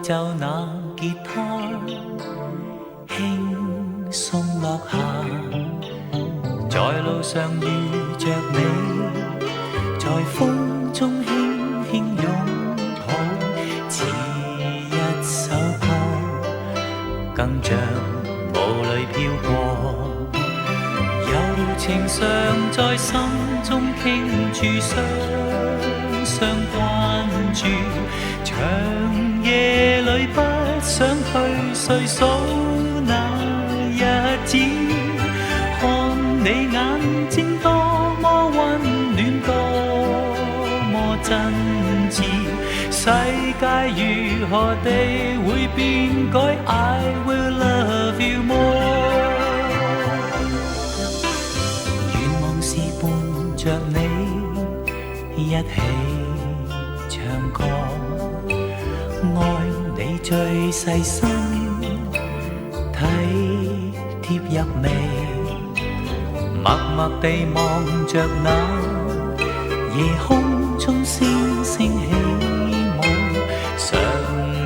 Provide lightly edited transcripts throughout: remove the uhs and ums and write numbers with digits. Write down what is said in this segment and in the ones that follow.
就那吉他，輕鬆落下，在路上遇着你，在風中輕輕擁抱，似一首歌，更像霧裏飄過。柔情常在心中傾注，相關注。長夜裏不想去細數那日子，看你眼睛多麼溫暖，多麼真摯。世界如何地會變改 I will love you more。願望是伴着你一起唱歌，愛你最細心，體貼入微，默默地望着那夜空中星星起舞，常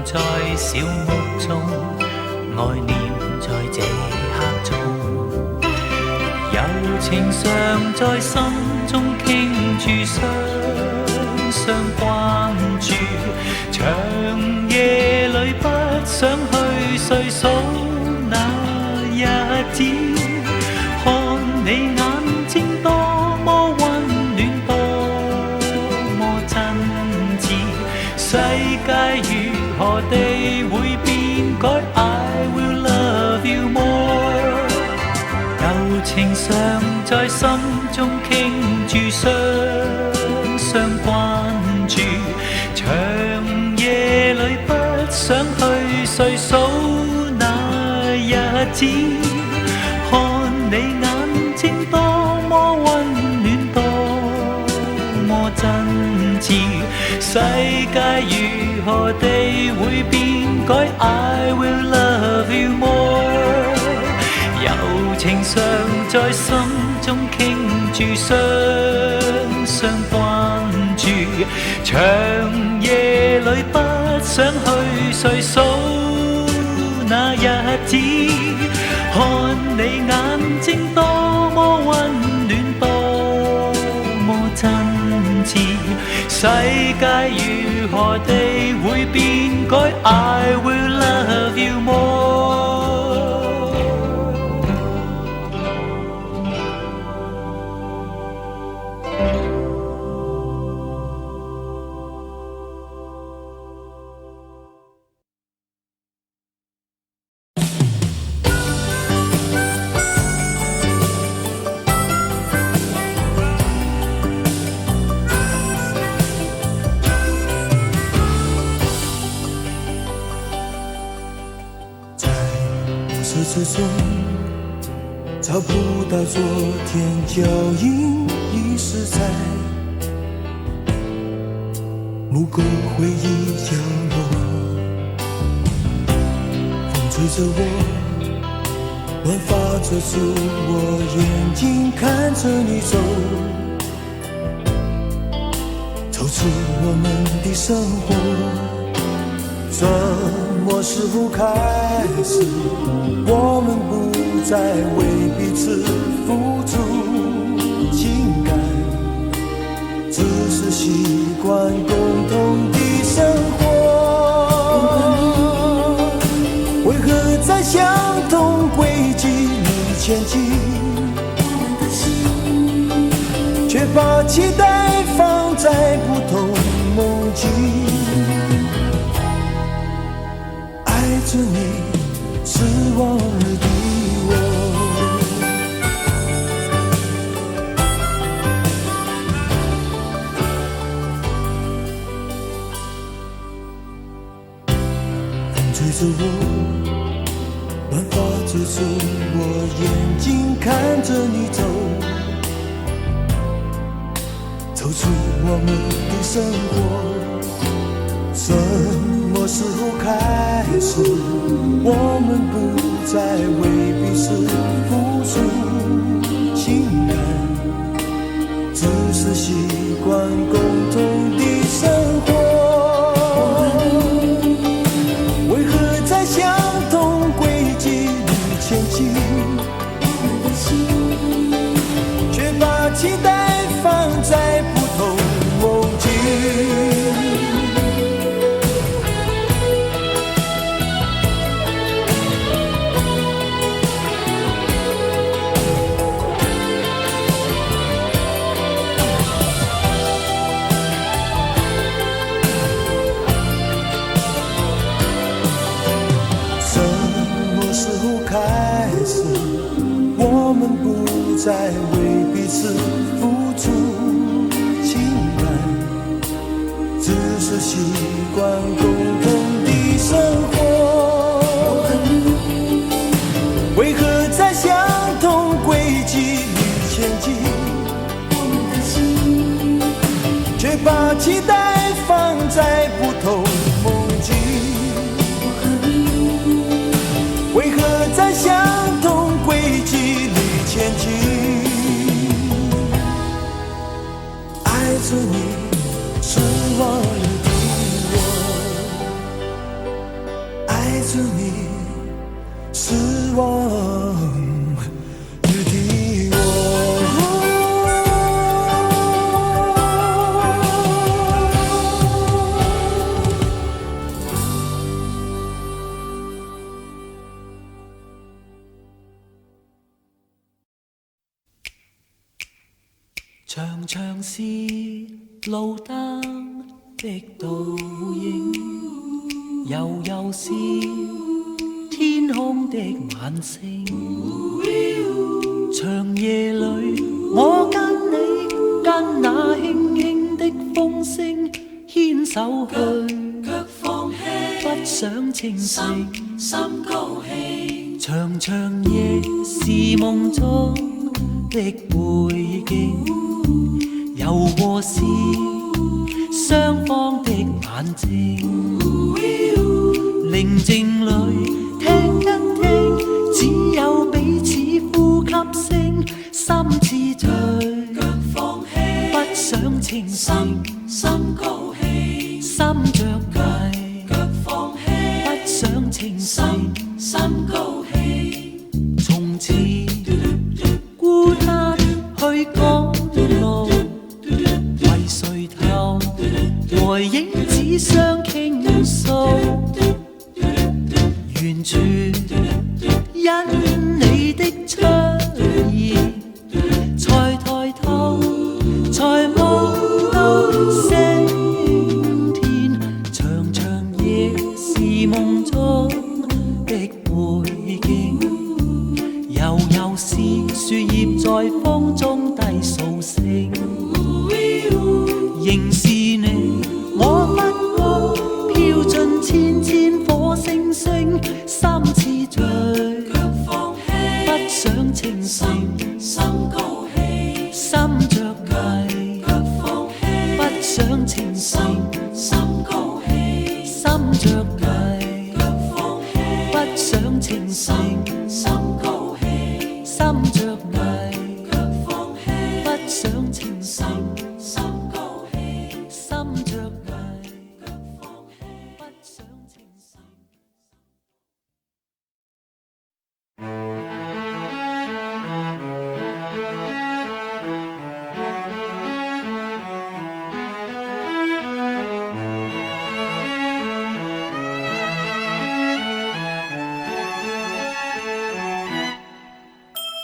在小屋中，愛念在這刻中，柔情常在心中傾注，相關注。長夜裏不想去細數那日子，看你眼睛多麼溫暖，多麼真摯。世界如何地會變改 I will love you more。柔情常在心中傾注，相關注。長夜裏不想去細數那日子，看你眼睛多麼溫暖，多麼真摯。世界如何地會變改 I will love you more。柔情常在心中傾注，相關注。長夜裏不想去細數那日子，看你眼睛多麼溫暖，多麼真摯。世界如何地會變改 I will love you more。之中找不到昨天脚印，遗失在某个回忆角落。风吹着我，乱发遮住我眼睛，看着你走，走出我们的生活。什么时候开始，我们不再为彼此付出情感，只是习惯共同的生活。为何在相同轨迹里前进，却把期待放在不同梦境？爱着你，失望了的我。风吹着我，乱发遮住我眼睛，看着你走，走出我们的生活。什么时候开始，我们不再为彼此付出情感，只是习惯共同的生活。再为彼此付出情感，只是习惯共同的生活。为何在相同轨迹里前进，却把期待放在不同梦境？为何在相同轨迹里前进？爱着你，失望了的我；爱着你，失望了的我。長長是路燈的倒影，悠悠是天空的晚星。長夜裏，我跟你跟那輕輕的風聲牽手去，卻放棄，不想清醒，心高興。長長夜是夢中的背景，又或是雙方的眼睛，寧靜裏聽一聽，只有彼此呼吸聲，心似醉，腳放棄，不想清醒，心高興，心着迷，腳放棄，不想清醒，心高興。從前孤單去趕路，為誰頭來影子相傾訴，完全因你的出現，才抬頭才望到星天。長長夜是夢中的背景，悠悠是樹葉在風中低訴聲，仍是你我不覺飄進千千顆星星，心似醉，腳放棄，不想清醒，心高興，心着迷，腳放棄，不想清醒，心高興，心着迷，腳放棄，不想清醒，心高興，心着迷，腳放棄，不想清醒，心高興，心着迷，腳放棄，不想清醒。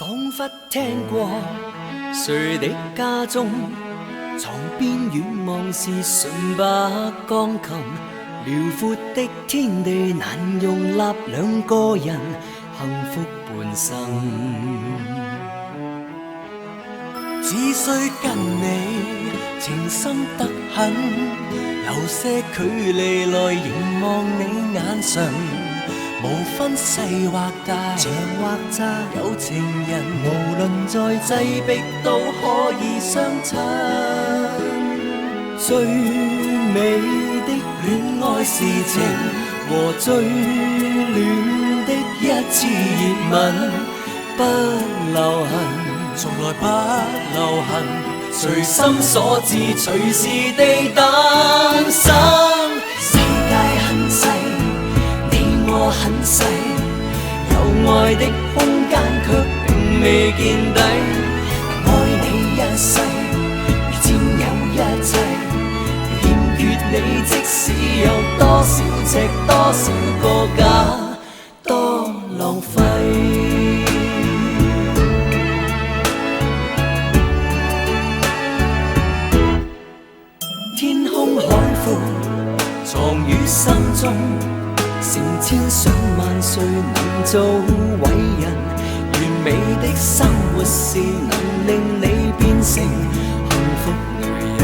彷彿聽過誰的家中，床邊遠望是純白鋼琴，遼闊的天地難容納兩個人幸福半生。只需跟你情深得很，有些距離來凝望你眼神，無分細或大，長或窄，有情人無論再擠迫都可以相親。最美的戀愛事情和最暖的一次熱吻，不留痕，從來不留痕，隨心所至，隨時地誕生。世界很細，我很細，有愛的空間卻並未見底。愛你一世，如佔有一切，欠缺你即使有多少尺，多少個假，多浪費。天空海闊，藏於心中，成千上萬歲能做偉人，緣美的生活是能令你變成幸福女人，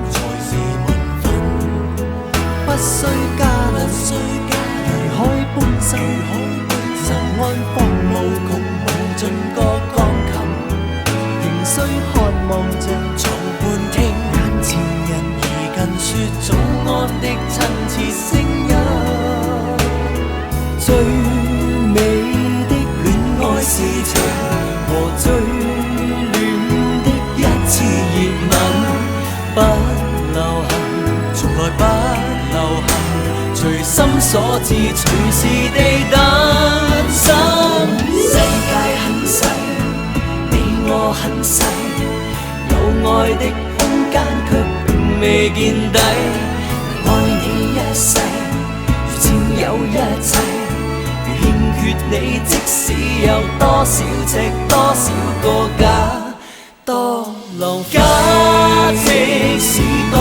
才是滿分。不需加論，如海般深，神安方無窮無盡個鋼琴，仍需渴望着坐半聽眼前人而近說早安的親切聲音。最美的戀愛事情和最暖的一次熱吻，不流行，從來不流行，隨心所至隨時地誕生。世界很細，你我很細，有愛的空間卻並未見底，愛你一世，如佔有一切，欠缺你，即使有多少尺多少個假，多留假，即使多